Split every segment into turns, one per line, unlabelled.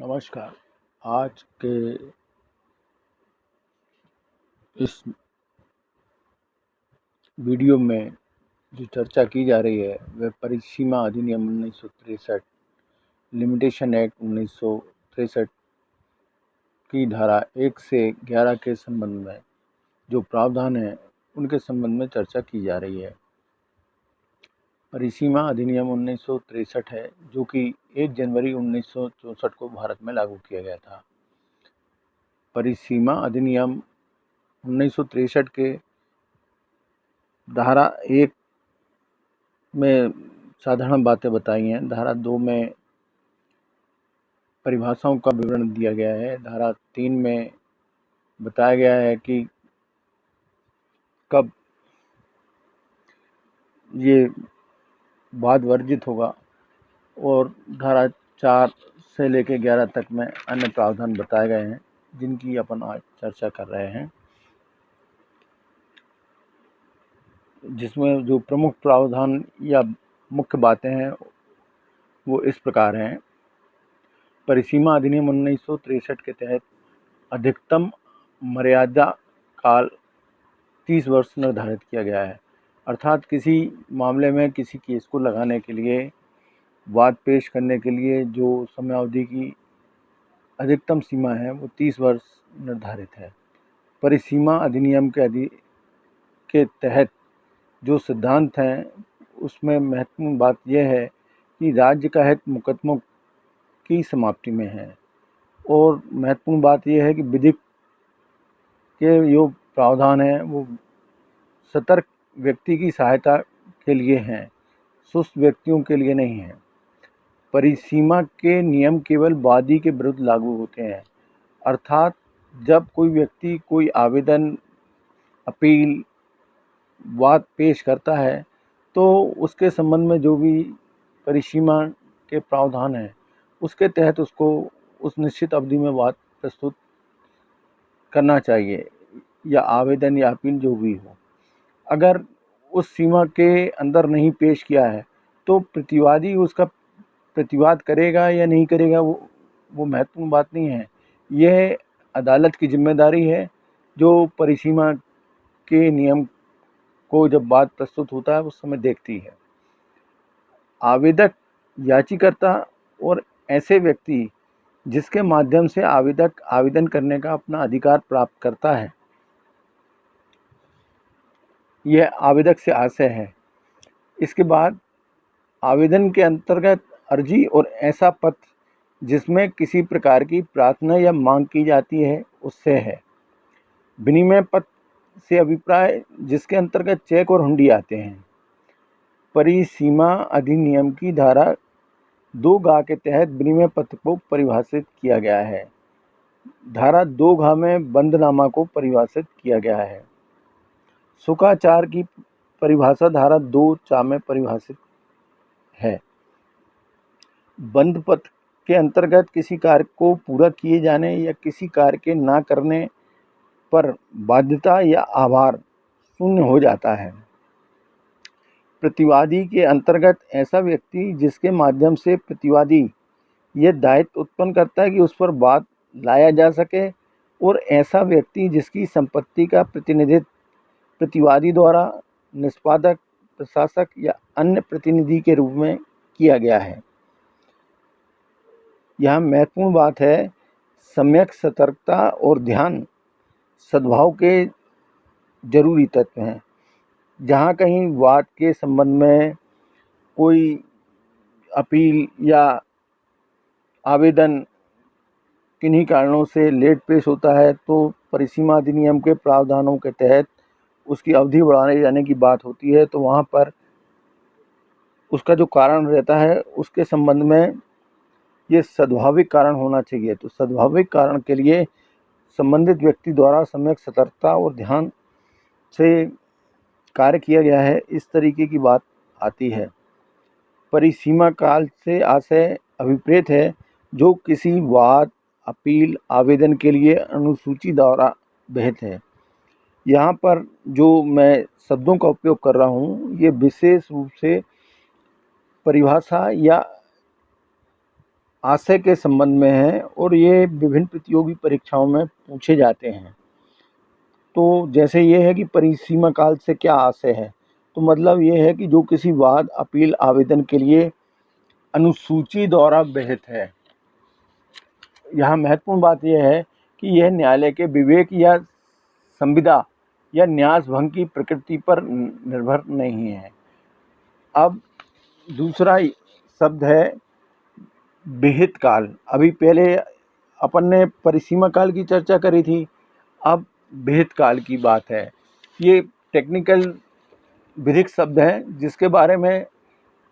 नमस्कार। आज के इस वीडियो में जो चर्चा की जा रही है वह परिसीमा अधिनियम 1963 लिमिटेशन एक्ट 1963 की धारा 1 से 11 के संबंध में जो प्रावधान है उनके संबंध में चर्चा की जा रही है। परिसीमा अधिनियम 1963 है जो कि 1 जनवरी 1964 को भारत में लागू किया गया था। परिसीमा अधिनियम 1963 के धारा 1 में साधारण बातें बताई हैं। धारा 2 में परिभाषाओं का विवरण दिया गया है। धारा 3 में बताया गया है कि कब ये वाद वर्जित होगा, और धारा 4 से लेकर 11 तक में अन्य प्रावधान बताए गए हैं जिनकी अपन आज चर्चा कर रहे हैं, जिसमें जो प्रमुख प्रावधान या मुख्य बातें हैं वो इस प्रकार हैं। परिसीमा अधिनियम 1963 के तहत अधिकतम मर्यादा काल 30 वर्ष निर्धारित किया गया है। अर्थात किसी मामले में किसी केस को लगाने के लिए, वाद पेश करने के लिए जो समयावधि की अधिकतम सीमा है वो 30 वर्ष निर्धारित है। परिसीमा अधिनियम के तहत जो सिद्धांत हैं उसमें महत्वपूर्ण बात यह है कि राज्य का हित मुकदमों की समाप्ति में है, और महत्वपूर्ण बात यह है कि विधिक के जो प्रावधान हैं वो सतर्क व्यक्ति की सहायता के लिए हैं, सुस्त व्यक्तियों के लिए नहीं है। परिसीमा के नियम केवल वादी के विरुद्ध लागू होते हैं, अर्थात जब कोई व्यक्ति कोई आवेदन, अपील, वाद पेश करता है तो उसके संबंध में जो भी परिसीमा के प्रावधान हैं उसके तहत उसको उस निश्चित अवधि में वाद प्रस्तुत करना चाहिए, या आवेदन या अपील जो भी हो। अगर उस सीमा के अंदर नहीं पेश किया है तो प्रतिवादी उसका प्रतिवाद करेगा या नहीं करेगा वो महत्वपूर्ण बात नहीं है। यह अदालत की जिम्मेदारी है जो परिसीमा के नियम को जब वाद प्रस्तुत होता है उस समय देखती है। आवेदक, याचिकाकर्ता और ऐसे व्यक्ति जिसके माध्यम से आवेदक आवेदन करने का अपना अधिकार प्राप्त करता है, यह आवेदक से आशय है। इसके बाद आवेदन के अंतर्गत अर्जी और ऐसा पत्र जिसमें किसी प्रकार की प्रार्थना या मांग की जाती है उससे है। विनिमय पत्र से अभिप्राय जिसके अंतर्गत चेक और हुंडी आते हैं। परिसीमा अधिनियम की धारा 2 के तहत विनिमय पत्र को परिभाषित किया गया है। धारा 2 में बंदनामा को परिभाषित किया गया है। शुकाचार की परिभाषा धारा 2 में परिभाषित है। बंद पत्र के अंतर्गत किसी कार्य को पूरा किए जाने या किसी कार्य के ना करने पर बाध्यता या आभार शून्य हो जाता है। प्रतिवादी के अंतर्गत ऐसा व्यक्ति जिसके माध्यम से प्रतिवादी यह दायित्व उत्पन्न करता है कि उस पर बात लाया जा सके, और ऐसा व्यक्ति जिसकी संपत्ति का प्रतिनिधित्व प्रतिवादी द्वारा निष्पादक, प्रशासक या अन्य प्रतिनिधि के रूप में किया गया है। यहाँ महत्वपूर्ण बात है, सम्यक सतर्कता और ध्यान सद्भाव के जरूरी तत्व हैं। जहाँ कहीं वाद के संबंध में कोई अपील या आवेदन किन्हीं कारणों से लेट पेश होता है तो परिसीमा अधिनियम के प्रावधानों के तहत उसकी अवधि बढ़ाने जाने की बात होती है, तो वहाँ पर उसका जो कारण रहता है उसके संबंध में ये सद्भाविक कारण होना चाहिए। तो सद्भाविक कारण के लिए संबंधित व्यक्ति द्वारा सम्यक सतर्कता और ध्यान से कार्य किया गया है, इस तरीके की बात आती है। परिसीमा काल से आशय अभिप्रेत है जो किसी वाद, अपील, आवेदन के लिए अनुसूची द्वारा विहित है। यहाँ पर जो मैं शब्दों का उपयोग कर रहा हूँ ये विशेष रूप से परिभाषा या आशय के संबंध में है और ये विभिन्न प्रतियोगी परीक्षाओं में पूछे जाते हैं। तो जैसे ये है कि परिसीमा काल से क्या आशय है, तो मतलब ये है कि जो किसी वाद अपील आवेदन के लिए अनुसूची द्वारा विहित है। यहाँ महत्वपूर्ण बात यह है कि यह न्यायालय के विवेक या संविदा या न्यास भंग की प्रकृति पर निर्भर नहीं है। अब दूसरा शब्द है विहित काल। अभी पहले अपन ने परिसीमा काल की चर्चा करी थी, अब विहित काल की बात है। ये टेक्निकल विधिक शब्द है जिसके बारे में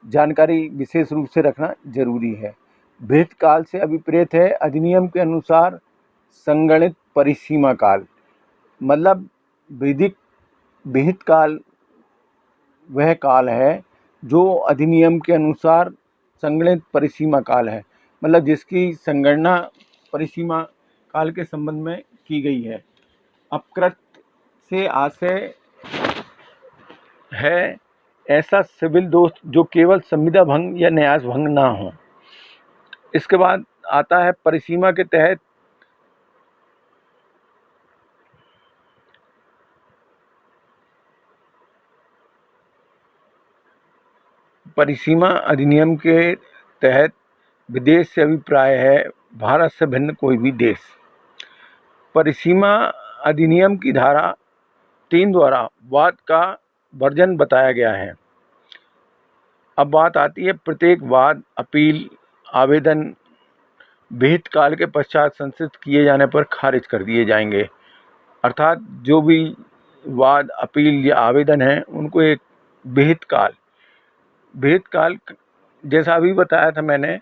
जानकारी विशेष रूप से रखना जरूरी है। विहित काल से अभिप्रेत है अधिनियम के अनुसार संगणित परिसीमा काल। मतलब विहित काल वह काल है जो अधिनियम के अनुसार संगणित परिसीमा काल है, मतलब जिसकी संगणना परिसीमा काल के संबंध में की गई है। अपकृत से आशय है ऐसा सिविल दोष जो केवल संविदा भंग या न्यास भंग ना हो। इसके बाद आता है परिसीमा के तहत परिसीमा अधिनियम के तहत विदेश से अभिप्राय है भारत से भिन्न कोई भी देश। परिसीमा अधिनियम की धारा 3 द्वारा वाद का वर्जन बताया गया है। अब बात आती है प्रत्येक वाद अपील आवेदन विहित काल के पश्चात संशोधित किए जाने पर खारिज कर दिए जाएंगे। अर्थात जो भी वाद अपील या आवेदन है उनको एक विहित काल जैसा अभी बताया था मैंने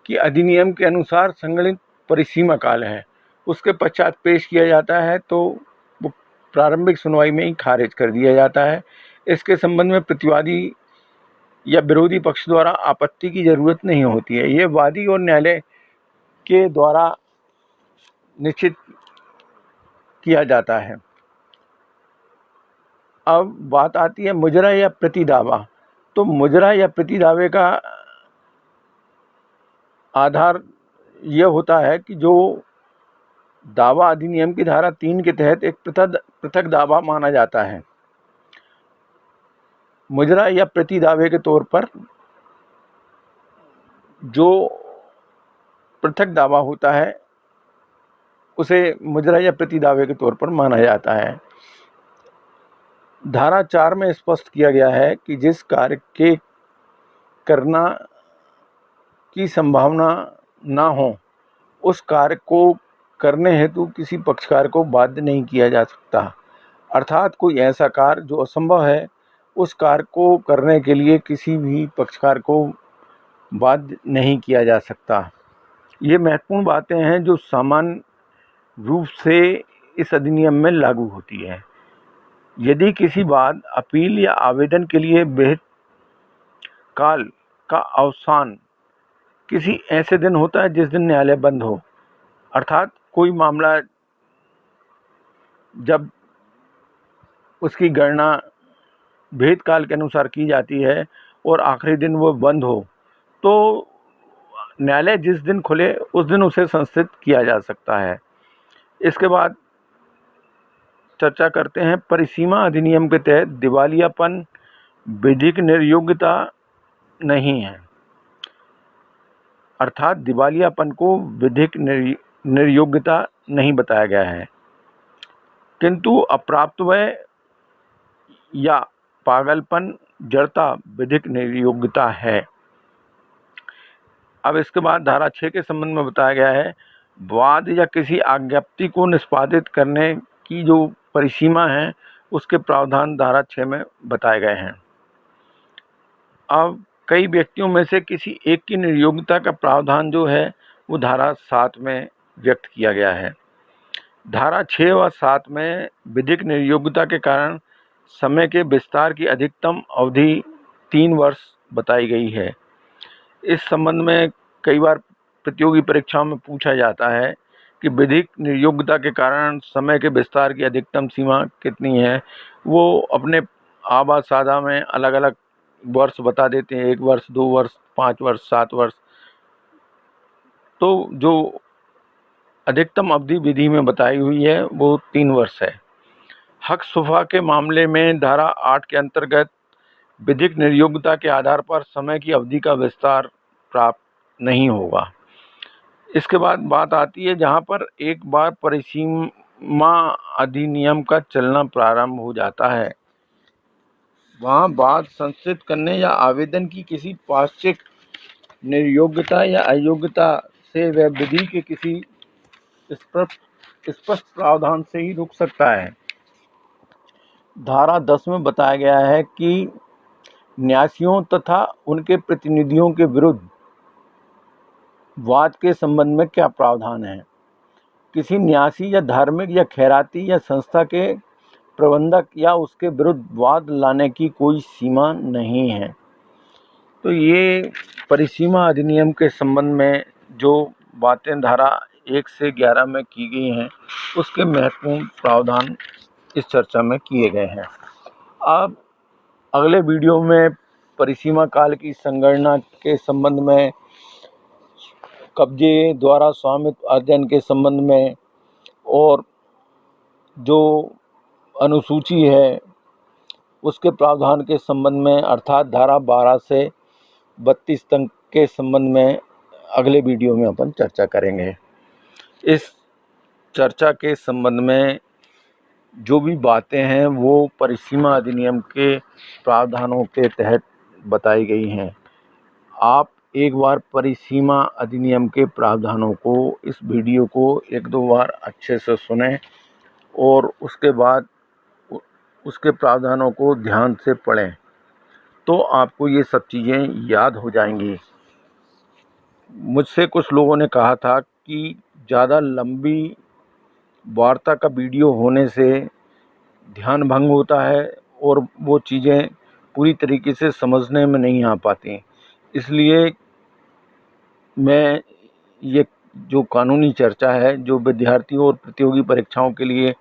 कि अधिनियम के अनुसार संगणित परिसीमा काल है, उसके पश्चात पेश किया जाता है तो वो प्रारंभिक सुनवाई में ही खारिज कर दिया जाता है। इसके संबंध में प्रतिवादी या विरोधी पक्ष द्वारा आपत्ति की जरूरत नहीं होती है। ये वादी और न्यायालय के द्वारा निश्चित किया जाता है। अब बात आती है मुजरा या प्रति दावा। तो मुजरा या प्रति दावे का आधार यह होता है कि जो दावा अधिनियम की धारा 3 के तहत एक पृथक दावा माना जाता है। मुजरा या प्रति दावे के तौर पर जो पृथक दावा होता है उसे मुजरा या प्रति दावे के तौर पर माना जाता है। धारा 4 में स्पष्ट किया गया है कि जिस कार्य के करना की संभावना ना हो उस कार्य को करने हेतु किसी पक्षकार को बाध्य नहीं किया जा सकता। अर्थात कोई ऐसा कार्य जो असंभव है उस कार्य को करने के लिए किसी भी पक्षकार को बाध्य नहीं किया जा सकता। ये महत्वपूर्ण बातें हैं जो सामान्य रूप से इस अधिनियम में लागू होती है। यदि किसी बात अपील या आवेदन के लिए विहित काल का अवसान किसी ऐसे दिन होता है जिस दिन न्यायालय बंद हो, अर्थात कोई मामला जब उसकी गणना विहित काल के अनुसार की जाती है और आखिरी दिन वो बंद हो, तो न्यायालय जिस दिन खुले उस दिन उसे संस्थित किया जा सकता है। इसके बाद चर्चा करते हैं परिसीमा अधिनियम के तहत दिवालियापन विधिक निर्योग्यता नहीं है। अर्थात दिवालियापन को विधिक निर्योग्यता नहीं बताया गया है, किंतु अप्राप्तव्य या पागलपन जड़ता विधिक निर्योग्यता है। अब इसके बाद धारा 6 के संबंध में बताया गया है वाद या किसी आज्ञप्ति को निष्पादित करने की जो परिसीमा है उसके प्रावधान धारा 6 में बताए गए हैं। अब कई व्यक्तियों में से किसी एक की निर्योग्यता का प्रावधान जो है वो धारा 7 में व्यक्त किया गया है। धारा 6 व 7 में विधिक निर्योग्यता के कारण समय के विस्तार की अधिकतम अवधि 3 वर्ष बताई गई है। इस संबंध में कई बार प्रतियोगी परीक्षाओं में पूछा जाता है कि विधिक निर्योग्यता के कारण समय के विस्तार की अधिकतम सीमा कितनी है। वो अपने आबा सादा में अलग अलग वर्ष बता देते हैं, 1 वर्ष, 2 वर्ष, 5 वर्ष, 7 वर्ष। तो जो अधिकतम अवधि विधि में बताई हुई है वो 3 वर्ष है। हक शुफा के मामले में धारा 8 के अंतर्गत विधिक निर्योग्यता के आधार पर समय की अवधि का विस्तार प्राप्त नहीं होगा। इसके बाद बात आती है जहां पर एक बार परिसीमा अधिनियम का चलना प्रारंभ हो जाता है, वहां बात संशोधित करने या आवेदन की किसी पाक्षिक निर्योग्यता या अयोग्यता से वह विधि के किसी स्पष्ट प्रावधान से ही रुक सकता है। धारा 10 में बताया गया है कि न्यासियों तथा उनके प्रतिनिधियों के विरुद्ध वाद के संबंध में क्या प्रावधान है। किसी न्यासी या धार्मिक या खैराती या संस्था के प्रबंधक या उसके विरुद्ध वाद लाने की कोई सीमा नहीं है। तो ये परिसीमा अधिनियम के संबंध में जो बातें धारा 1 से 11 में की गई हैं, उसके महत्वपूर्ण प्रावधान इस चर्चा में किए गए हैं। अब अगले वीडियो में परिसीमा काल की संगणना के संबंध में, कब्जे द्वारा स्वामित्व अध्ययन के संबंध में और जो अनुसूची है उसके प्रावधान के संबंध में अर्थात धारा 12 से 32 तक के संबंध में अगले वीडियो में अपन चर्चा करेंगे। इस चर्चा के संबंध में जो भी बातें हैं वो परिसीमा अधिनियम के प्रावधानों के तहत बताई गई हैं। आप एक बार परिसीमा अधिनियम के प्रावधानों को, इस वीडियो को 1-2 बार अच्छे से सुनें और उसके बाद उसके प्रावधानों को ध्यान से पढ़ें, तो आपको ये सब चीज़ें याद हो जाएंगी। मुझसे कुछ लोगों ने कहा था कि ज़्यादा लंबी वार्ता का वीडियो होने से ध्यान भंग होता है और वो चीज़ें पूरी तरीके से समझने में नहीं आ पाती। इसलिए मैं ये जो कानूनी चर्चा है, जो विद्यार्थियों और प्रतियोगी परीक्षाओं के लिए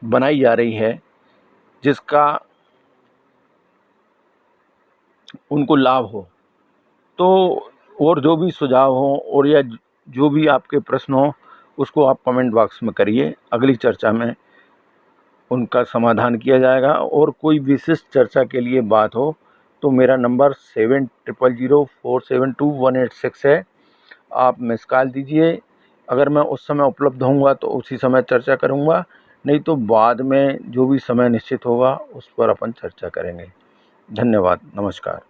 बनाई जा रही है, जिसका उनको लाभ हो, तो और जो भी सुझाव हो और या जो भी आपके प्रश्न हो उसको आप कमेंट बॉक्स में करिए। अगली चर्चा में उनका समाधान किया जाएगा। और कोई विशिष्ट चर्चा के लिए बात हो तो मेरा नंबर 7004721886 है। आप मिस कॉल दीजिए। अगर मैं उस समय उपलब्ध होऊंगा तो उसी समय चर्चा करूंगा, नहीं तो बाद में जो भी समय निश्चित होगा उस पर अपन चर्चा करेंगे। धन्यवाद, नमस्कार।